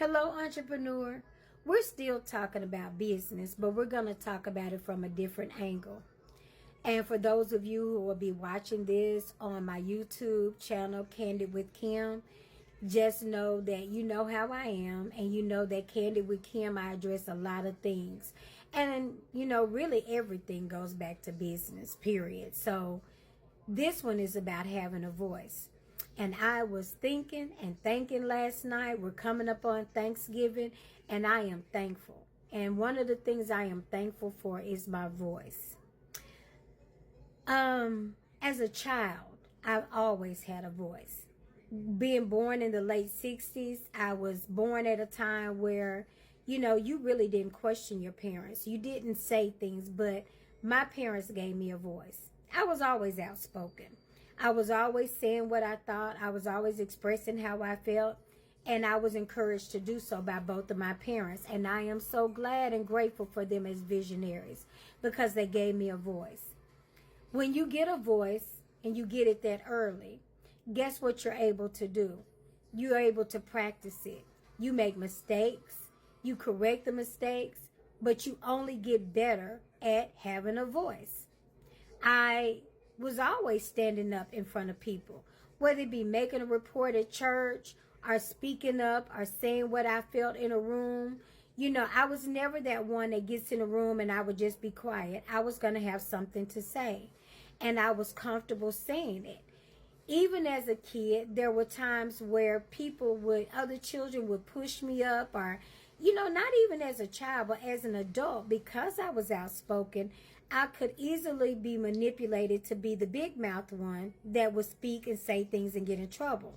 Hello, entrepreneur. We're still talking about business, but we're going to talk about it from a different angle. And for those of you who will be watching this on my YouTube channel, Candid with Kim, just know that you know how I am, and you know that Candid with Kim, I address a lot of things. And, really everything goes back to business, period. So this one is about having a voice. And I was thinking and thinking last night. We're coming up on Thanksgiving, and I am thankful. And one of the things I am thankful for is my voice. As a child, I've always had a voice. Being born in the late 60s, I was born at a time where, you really didn't question your parents. You didn't say things, but my parents gave me a voice. I was always outspoken. I was always saying what I thought. I was always expressing how I felt. And I was encouraged to do so by both of my parents. And I am so glad and grateful for them as visionaries because they gave me a voice. When you get a voice and you get it that early, guess what you're able to do? You're able to practice it. You make mistakes. You correct the mistakes. But you only get better at having a voice. I was always standing up in front of people, whether it be making a report at church or speaking up or saying what I felt in a room. I was never that one that gets in a room and I would just be quiet. I was going to have something to say, and I was comfortable saying it. Even as a kid, there were times where other children would push me up, or, not even as a child, but as an adult, because I was outspoken, I could easily be manipulated to be the big mouth one that would speak and say things and get in trouble.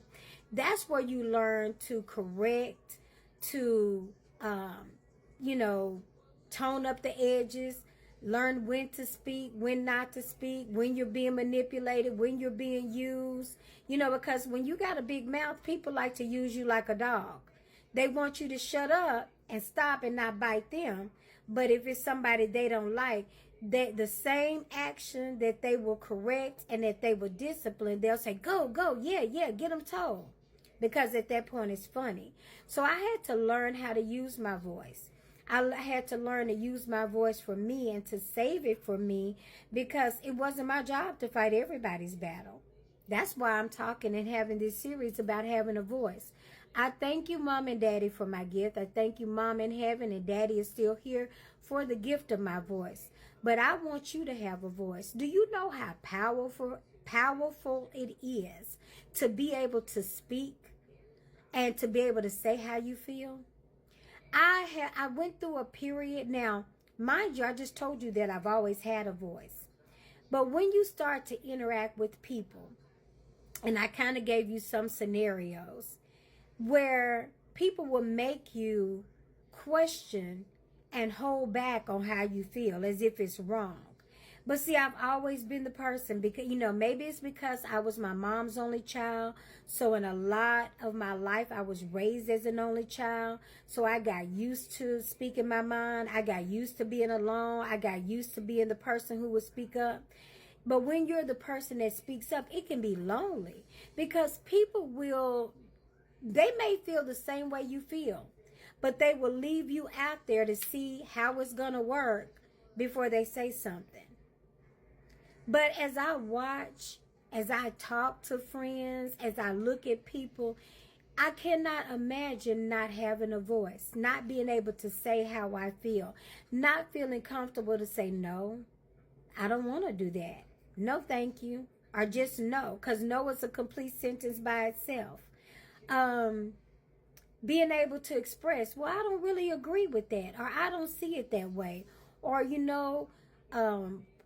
That's where you learn to correct, to, tone up the edges, learn when to speak, when not to speak, when you're being manipulated, when you're being used. Because when you got a big mouth, people like to use you like a dog. They want you to shut up and stop and not bite them. But if it's somebody they don't like, the same action that they will correct and that they will discipline, they'll say, go, yeah, get them told. Because at that point it's funny. So I had to learn how to use my voice. I had to learn to use my voice for me and to save it for me, because it wasn't my job to fight everybody's battle. That's why I'm talking and having this series about having a voice. I thank you, Mom and Daddy, for my gift. I thank you, Mom in heaven, and Daddy is still here, for the gift of my voice. But I want you to have a voice. Do you know how powerful it is to be able to speak and to be able to say how you feel? I went through a period. Now, mind you, I just told you that I've always had a voice. But when you start to interact with people, and I kind of gave you some scenarios where people will make you question and hold back on how you feel as if it's wrong. But see, I've always been the person, because, maybe it's because I was my mom's only child. So in a lot of my life, I was raised as an only child. So I got used to speaking my mind. I got used to being alone. I got used to being the person who would speak up. But when you're the person that speaks up, it can be lonely, because they may feel the same way you feel, but they will leave you out there to see how it's going to work before they say something. But as I watch, as I talk to friends, as I look at people, I cannot imagine not having a voice, not being able to say how I feel, not feeling comfortable to say, no, I don't want to do that. No, thank you. Or just no, because no is a complete sentence by itself. Being able to express, well, I don't really agree with that, or I don't see it that way. Or,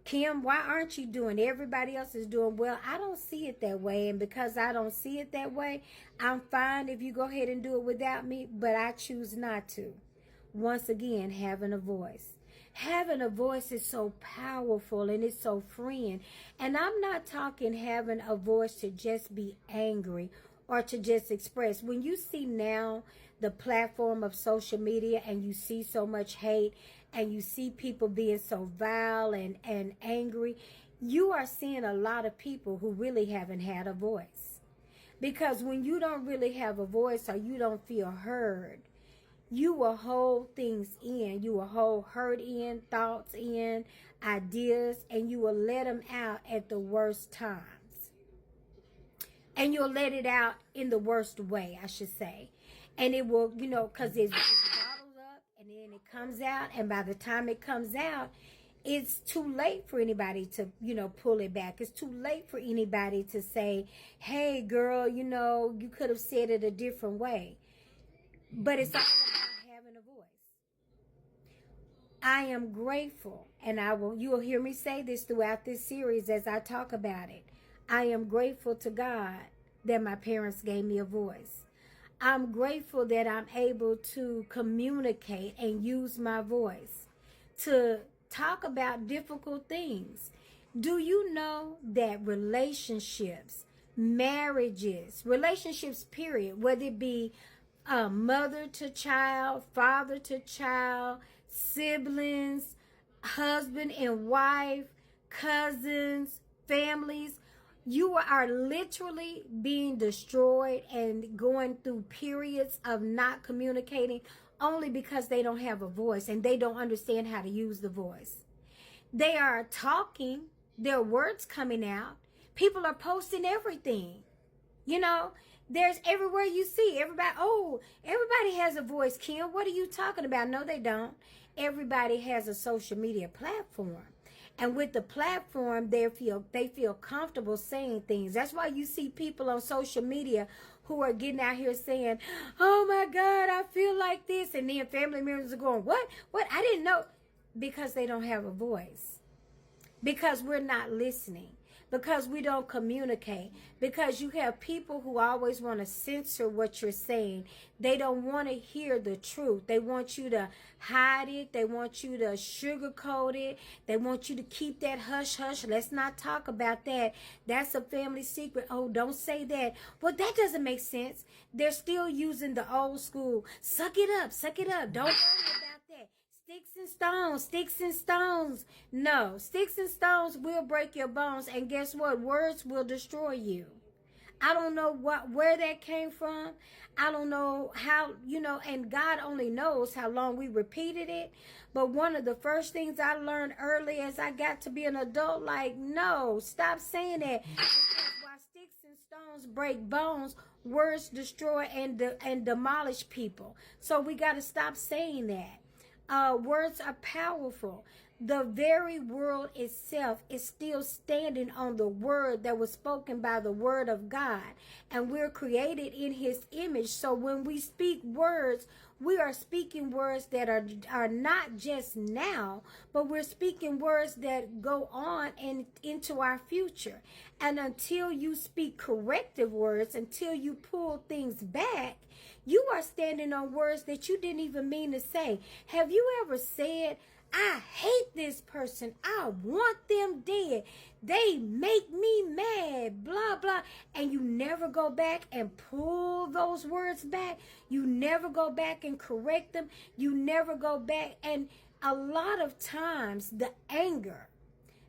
Kim, why aren't you doing? Everybody else is doing well. I don't see it that way. And because I don't see it that way, I'm fine if you go ahead and do it without me, but I choose not to. Once again, having a voice. Having a voice is so powerful and it's so freeing. And I'm not talking having a voice to just be angry or to just express. When you see now the platform of social media and you see so much hate and you see people being so vile and angry, you are seeing a lot of people who really haven't had a voice. Because when you don't really have a voice or you don't feel heard, you will hold things in. You will hold hurt in, thoughts in, ideas, and you will let them out at the worst times. And you'll let it out in the worst way, I should say. And it will, because it's bottled up and then it comes out. And by the time it comes out, it's too late for anybody to, pull it back. It's too late for anybody to say, hey, girl, you could have said it a different way. But it's all about having a voice. I am grateful, and you will hear me say this throughout this series as I talk about it. I am grateful to God that my parents gave me a voice. I'm grateful that I'm able to communicate and use my voice to talk about difficult things. Do you know that relationships, marriages, relationships period, whether it be mother to child, father to child, siblings, husband and wife, cousins, families, you are literally being destroyed and going through periods of not communicating only because they don't have a voice and they don't understand how to use the voice. They are talking, their words coming out. People are posting everything. There's everywhere you see everybody has a voice, Kim. What are you talking about? No, they don't. Everybody has a social media platform. And with the platform, they feel comfortable saying things. That's why you see people on social media who are getting out here saying, oh my God, I feel like this. And then family members are going, what? I didn't know. Because they don't have a voice. Because we're not listening. Because we don't communicate. Because you have people who always want to censor what you're saying. They don't want to hear the truth. They want you to hide it. They want you to sugarcoat it. They want you to keep that hush hush. Let's not talk about that. That's a family secret. Oh, don't say that. Well, that doesn't make sense. They're still using the old school. Suck it up. Suck it up. Don't worry about that. Sticks and stones. No, sticks and stones will break your bones. And guess what? Words will destroy you. I don't know where that came from. I don't know how, and God only knows how long we repeated it. But one of the first things I learned early as I got to be an adult, no, stop saying that. Because while sticks and stones break bones, words destroy and demolish people. So we got to stop saying that. Words are powerful. The very world itself is still standing on the word that was spoken by the word of God. And we're created in his image. So when we speak words, we are speaking words that are not just now, but we're speaking words that go on and into our future. And until you speak corrective words, until you pull things back, you are standing on words that you didn't even mean to say. Have you ever said, I hate this person. I want them dead. They make me mad, blah, blah. And you never go back and pull those words back. You never go back and correct them. You never go back. And a lot of times the anger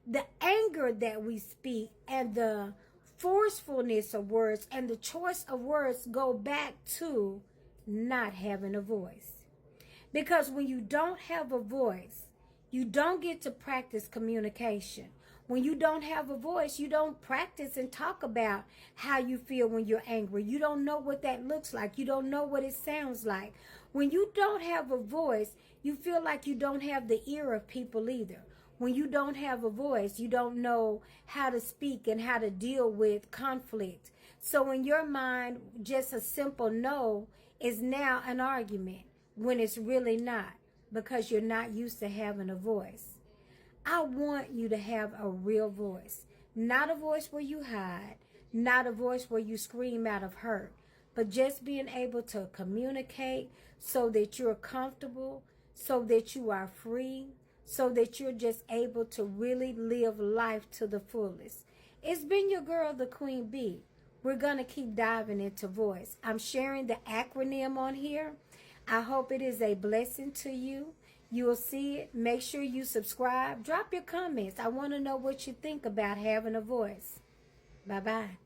that we speak and the forcefulness of words and the choice of words go back to not having a voice. Because when you don't have a voice, you don't get to practice communication. When you don't have a voice, you don't practice and talk about how you feel when you're angry. You don't know what that looks like. You don't know what it sounds like. When you don't have a voice, you feel like you don't have the ear of people either. When you don't have a voice, you don't know how to speak and how to deal with conflict. So in your mind, just a simple no is now an argument when it's really not, because you're not used to having a voice. I want you to have a real voice. Not a voice where you hide, not a voice where you scream out of hurt, but just being able to communicate so that you're comfortable, so that you are free, so that you're just able to really live life to the fullest. It's been your girl, the Queen Bee. We're going to keep diving into voice. I'm sharing the acronym on here. I hope it is a blessing to you. You'll see it. Make sure you subscribe. Drop your comments. I want to know what you think about having a voice. Bye-bye.